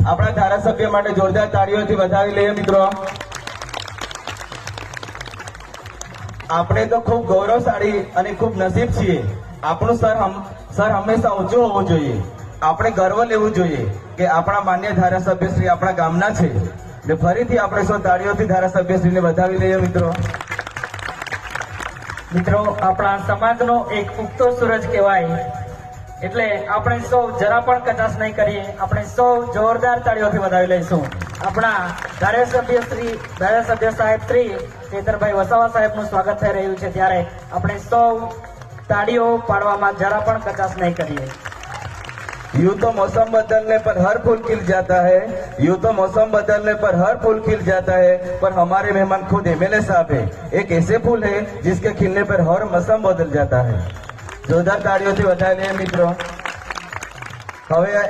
આપણા ધારાસભ્ય માટે જોરદાર તાળીઓથી વધાવી લઈએ મિત્રો। આપણે તો ખૂબ ગૌરવશાળી અને ખૂબ નસીબ છીએ। આપણું સર હંમેશા ઊંચું હોવું જોઈએ। આપણે ગર્વ લેવું જોઈએ કે આપણા માન્ય ધારાસભ્ય શ્રી આપણા ગામના છે। એટલે ફરીથી આપણે સૌ તાળીઓથી ધારાસભ્ય શ્રીને વધાવી લઈએ મિત્રો। મિત્રો આપણા સમાજનો એક ઉગતો સૂરજ કહેવાય, એટલે આપણે સૌ જરા પણ કચાશ નહીં કરીએ, આપણે સૌ જોરદાર તાળીઓથી વધાવી લઈશું। આપણા ધારાસભ્ય સાહેબ શ્રી ચેતરભાઈ વસાવા સાહેબનું સ્વાગત થઈ રહ્યું છે, ત્યારે આપણે સૌ તાળીઓ પાડવામાં જરા પણ કચાશ નહીં કરીએ। यूं तो मौसम बदलने पर हर फूल खिल जाता है, यूं तो मौसम बदलने पर हर फूल खिल जाता है, पर हमारे मेहमान खुद एमएलए साहब है। एक ऐसे फूल है जिसके खिलने पर हर मौसम बदल जाता है। जोरदार ताड़ियों से बधाई मित्रों। હવે